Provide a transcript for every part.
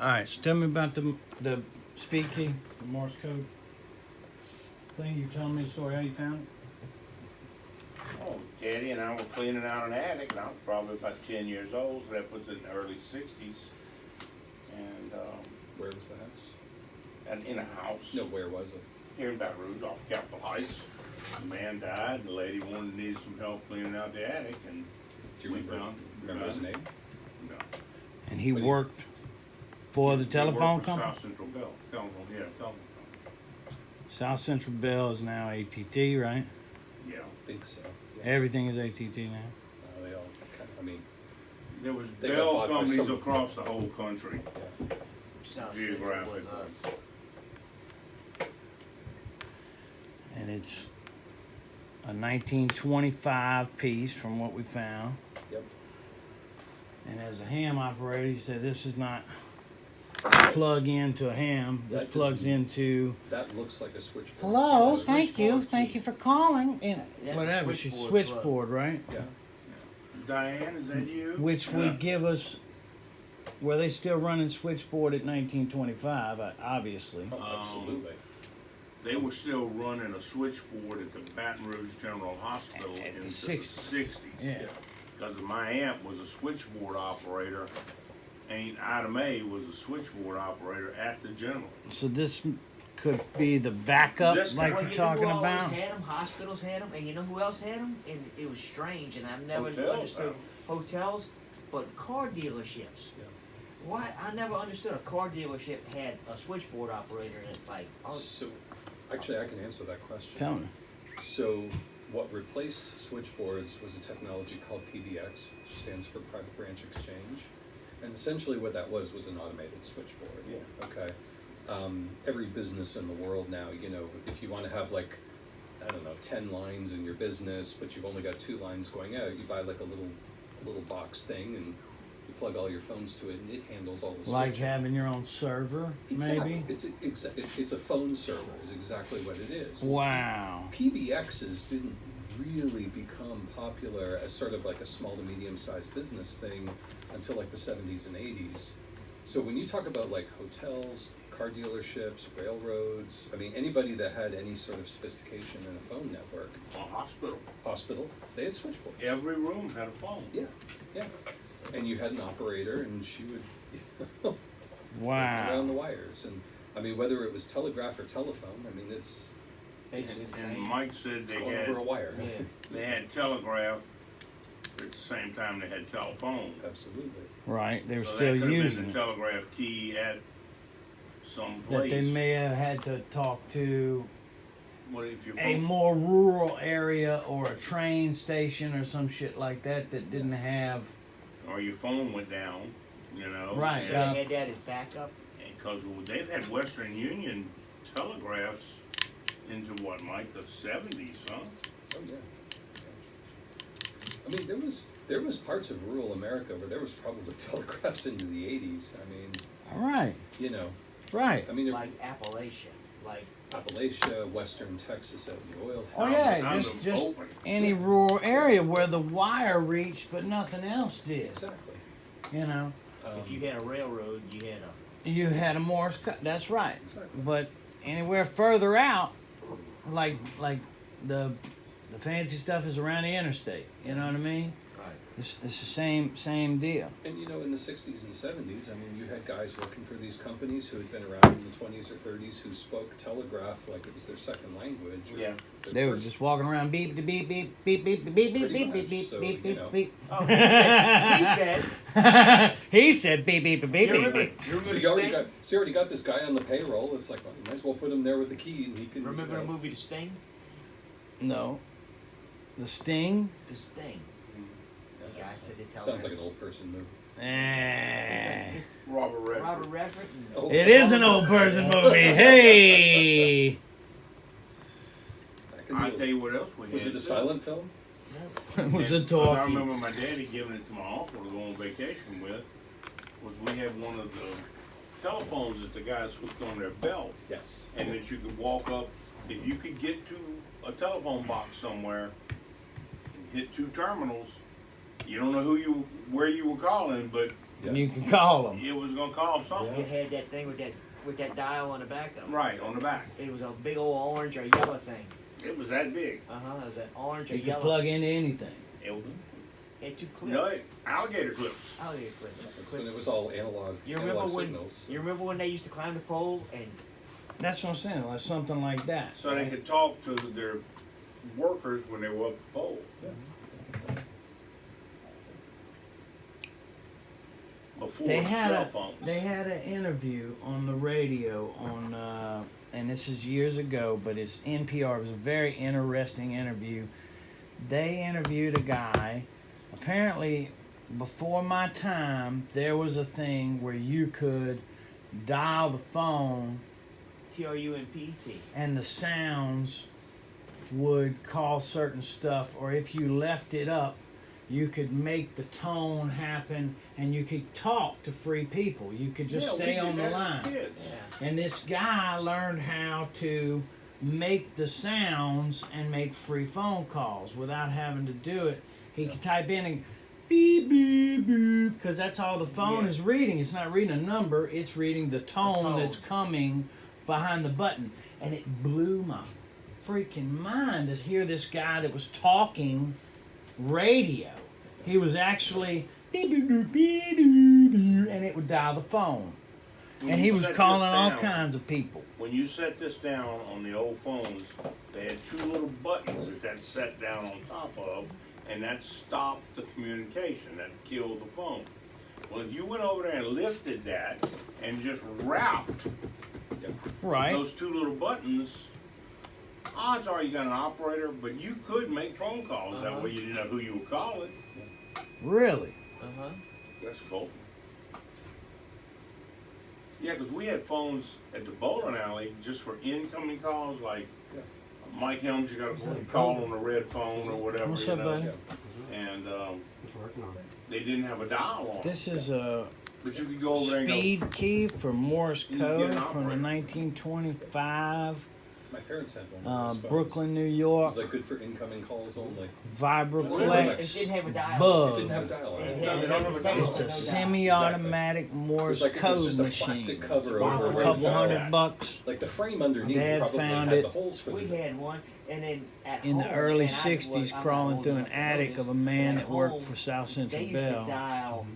All right, so tell me about the speed key, the Morse code thing. You telling me the story how you found it? Oh, Daddy and I were cleaning out an attic, and I was probably about 10 years old, so that was in the early 60s. And Where was the house? in a house No, where was it? here in Baton Rouge off Capitol Heights. A man died, and the lady needed some help cleaning out the attic, and Do you remember his name? No. And he But he- worked for the He telephone worked for company. South Central Bell. Telephone company. South Central Bell is now ATT, right? Yeah. I think so. Yeah. Everything is ATT now. They all kind of, I mean, There was They got Bell bought by companies some- across the whole country. yeah. South Central Geographically. was us. And it's a 1925 piece from what we found. Yep. And as a ham operator, he said this is not plug into a ham. This That just- plugs into. That looks like a switchboard. Hello, It's a thank you, switchboard thank key. you for calling. And That's a whatever, she's switchboard switchboard, right? Yeah. Diane, is that you? Which Yeah. would give us. Were they still running switchboard at 1925? Obviously. Oh, absolutely. They were still running a switchboard at the Baton Rouge General Hospital At in the the 60s. 60s. Yeah. Because my aunt was a switchboard operator, and Ida Mae was a switchboard operator at the General. So this could be the backup, This- like Well, you're you know talking who always about. had them? Hospitals had them, and you know who else had them? And it was strange, and I've never Hotels understood had 'em. hotels, but car dealerships. Yeah. Why? I never understood a car dealership had a switchboard operator, and it's like, oh, So, actually, I can answer that question. Tell me. So, what replaced switchboards was a technology called PBX, which stands for Private Branch Exchange. And essentially what that was an automated switchboard. Yeah. Okay. Every business in the world now, you know, if you want to have like, I don't know, 10 lines in your business, but you've only got 2 lines going out, you buy like a little box thing and you plug all your phones to it and it handles all the Like switching. having your own server, maybe. Exactly. It's a phone server is exactly what it is. Wow. PBXs didn't really become popular as sort of like a small to medium sized business thing until like the 70s and 80s. So when you talk about like hotels, car dealerships, railroads, I mean anybody that had any sort of sophistication in a phone network, A hospital. hospital, they had switchboards. Every room had a phone. Yeah, yeah. And you had an operator and she would around the Wow. wires. And I mean whether it was telegraph or telephone, I mean it's basically the And same. Mike said they going had over a wire. Yeah. they had telegraph at the same time they had telephone. Absolutely. Right, they were So still that could have using been it. the telegraph key at some That place. they may have had to talk to What if your a phone? more rural area or a train station or some shit like that that didn't have. Or your phone went down, you know. Right, So yeah. they had that as backup. Because they've had Western Union telegraphs into what, Mike, the 70s, huh? Oh yeah. I mean, there was parts of rural America where there was probably telegraphs into the 80s. I mean, All right, you know, right. I mean, Like Appalachia, like Appalachia, Western Texas out in the oil. Oh fields. yeah, Sounds just open. any rural area where the wire reached but nothing else did. Exactly. You know, if you had a railroad, you had a. you had a Morse cut. That's right. Exactly. But anywhere further out, like the fancy stuff is around the interstate. You know what I mean? Right. It's the same deal. And you know, in the 60s and 70s, I mean, you had guys working for these companies who had been around in the 20s or 30s who spoke telegraph like it was their second language. or Yeah. their They were first- just walking around beep to beep beep beep beep beep beep beep Pretty beep much, beep so, beep you beep know. beep. Oh, he said. He said beep beep beep beep You beep remember? beep. You remember So the you already Sting? got this guy on the payroll. It's like, well, you might as well put him there with the key, and he can. Remember you the know, movie The Sting? No, the Sting. The Sting. The guy said they tell Sounds like an old person movie. Eh. It's Robert Redford. Robert Redford. And Oh. It is an old person movie. Hey. Back in I'll the- tell you what else we had. Was it a too. silent film? It was a And I talkie. remember my daddy giving it to my uncle to go on vacation with. Was we had one of the telephones that the guys hooked on their belt, Yes. and that you could walk up. If you could get to a telephone box somewhere and hit 2 terminals, you don't know where you were calling, but and you could call them. It was gonna call something. It had that thing with that dial on the back of it. Right, on the back. It was a big old orange or yellow thing. It was that big. It was an orange or You could yellow. plug into anything. It was, It had two clips. no, alligator clips. Oh, yeah, clips. That's when it was all analog, You remember analog when? signals. You remember when they used to climb the pole and That's what I'm saying, like something like that. So they could talk to their workers when they were up the pole. Before They had cell a phones. they had an interview on the radio on and this is years ago, but it's NPR. It was a very interesting interview. They interviewed a guy. Apparently, before my time, there was a thing where you could dial the phone TRUMPT. and the sounds would call certain stuff, or if you left it up, you could make the tone happen and you could talk to free people. You could just Yeah, we stay did on the that as line. kids. Yeah. And this guy learned how to make the sounds and make free phone calls without having to do it. He could type in and beep, beep, beep, because that's all the phone Yeah. is reading. It's not reading a number, it's reading the tone that's coming behind the button. And it blew my freaking mind to hear this guy that was talking radio. He was actually beep, beep, beep, beep, beep, beep, and it would dial the phone. When And you he was set calling this all down- kinds of people. When you set this down on the old phones, they had two little buttons that set down on top of, and that stopped the communication. That killed the phone. Well, if you went over there and lifted that and just wrapped Right. those two little buttons, odds are you got an operator, but you could make phone calls. That way you didn't know who you were calling. Really? That's cool. Yeah, because we had phones at the bowling alley just for incoming calls, like Mike Helms, you got a call on the red phone or whatever. What's you up, know? buddy? And they didn't have a dial on This it. is a But you could go over there and go, speed key for Morse You get code an from the operator. 1925, My parents had one of those phones. Brooklyn, New It York, was like good for incoming calls only. It VibroPlex didn't have a dial. It bug. didn't have a dial on It it. had- No, they don't have a dial. It's a No dial. semi-automatic It Morse was like it was code just a machine. plastic cover Worth over a where couple the dial- $100. Like the frame underneath Dad probably found had it the holes for We the had one, and then at In the home, early and I 60s, I'm crawling old through an enough to know attic this, of a man but at that worked home, for South They Central used Bell. to dial.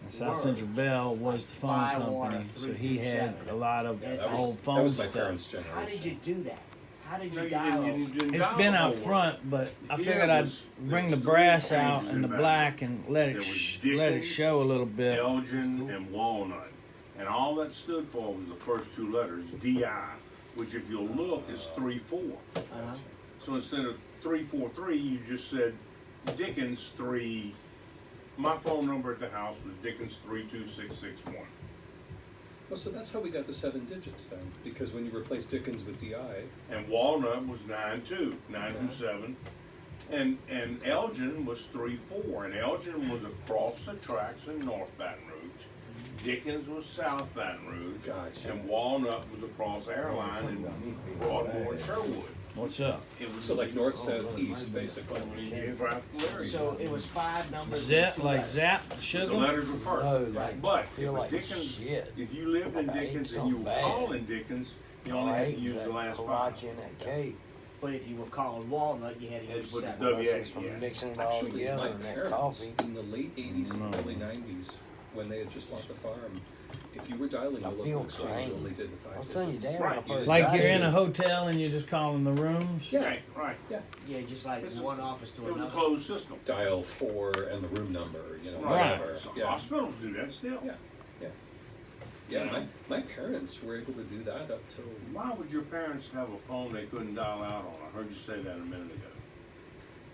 And South Word. Central Bell was the phone 5-1 company, so he 327. had a lot of Yeah, that old that phone was my stuff. parents' generation. How did you do that? How did no, you you dial? didn't It's dial been the out whole front, but I Yeah, figured it I'd was- bring there the was three brass out changes and in the the black and let There it was let it Dickens, show a little bit. Elgin, and Walnut. And all that stood for was the first two letters, DI, which if you'll look is 3-4. Uh-huh. So instead of 343, you just said Dickens 3. My phone number at the house was Dickens 32661. Well, so that's how we got the 7 digits then, because when you replace Dickens with DI, And Walnut was 927. And Elgin was 3-4. And Elgin was across the tracks in North Baton Rouge. Dickens was South Baton Rouge. Gotcha. And Walnut was across Airline in Broadmoor and Sherwood. What's up? It was so like north, south, east, basically. in geographical area. So it was 5 numbers. Zap and 2 like letters. zap The sugar. letters were first. No, like, But I feel if like Dickens, shit. if you lived in Like I ate Dickens and you were something bad. calling Dickens, you only had to use the last 5. kolache in that cake. But if you were calling Walnut, you had to Had to use put the 7. W. From Yeah. mixing it all Actually, together my in that parents, coffee. in the late 80s and early 90s, when they had just bought the farm, if you were dialing I the feel local exchange, drained. only did the 5 I'll tell you, digits. Dad, Right, when I first Like got you're in here, a hotel and you're just calling the rooms. Yeah. Right, right. Yeah, just like It's a- one office to It was a another. closed system. Dial 4 and the room number, you know, Right. whatever. So Yeah. hospitals do that still. Yeah. Yeah, my parents were able to do that up till, Why would your parents have a phone they couldn't dial out on? I heard you say that a minute ago.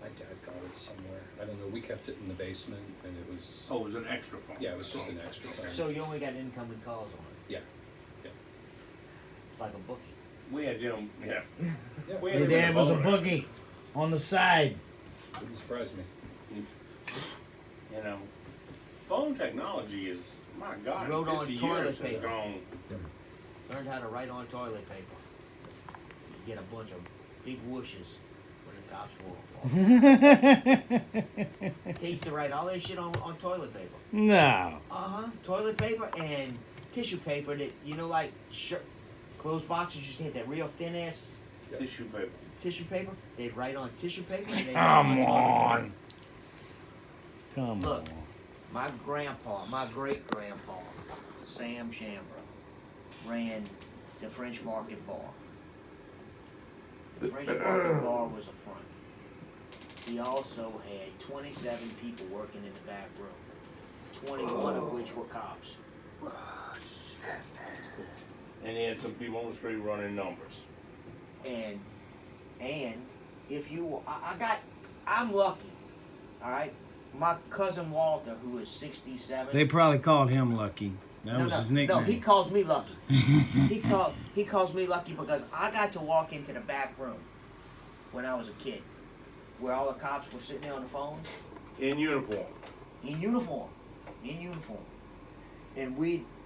my dad got it somewhere. I don't know, we kept it in the basement and it was, Oh, it was an extra phone. yeah, it was just an extra phone. So you only got incoming calls on it, Yeah. like a bookie. We had them, yeah. Yeah. We had Your them in dad was a bowling alley. boogie on the side. Wouldn't surprise me. You know, phone technology is, my God, Wrote on 50 toilet years has paper. gone. Learned how to write on toilet paper. You get a bunch of big whooshes with cops were. They used to write all their shit on toilet paper. No. Toilet paper and tissue paper that, like clothes boxes used to have that real thin ass Tissue paper. They'd write on tissue paper. And they'd Come write on. on. Come Look, on. my great grandpa, Sam Shambra, ran the French Market Bar. The French Market Bar was a front. He also had 27 people working in the back room, 21 of which were cops. And he had some people on the street running numbers. And if you, I'm lucky, all right. My cousin Walter, who is 67. They probably called him Lucky. That was his nickname. No, he calls me Lucky. he calls me Lucky because I got to walk into the back room when I was a kid, where all the cops were sitting there on the phones. In uniform. In uniform. And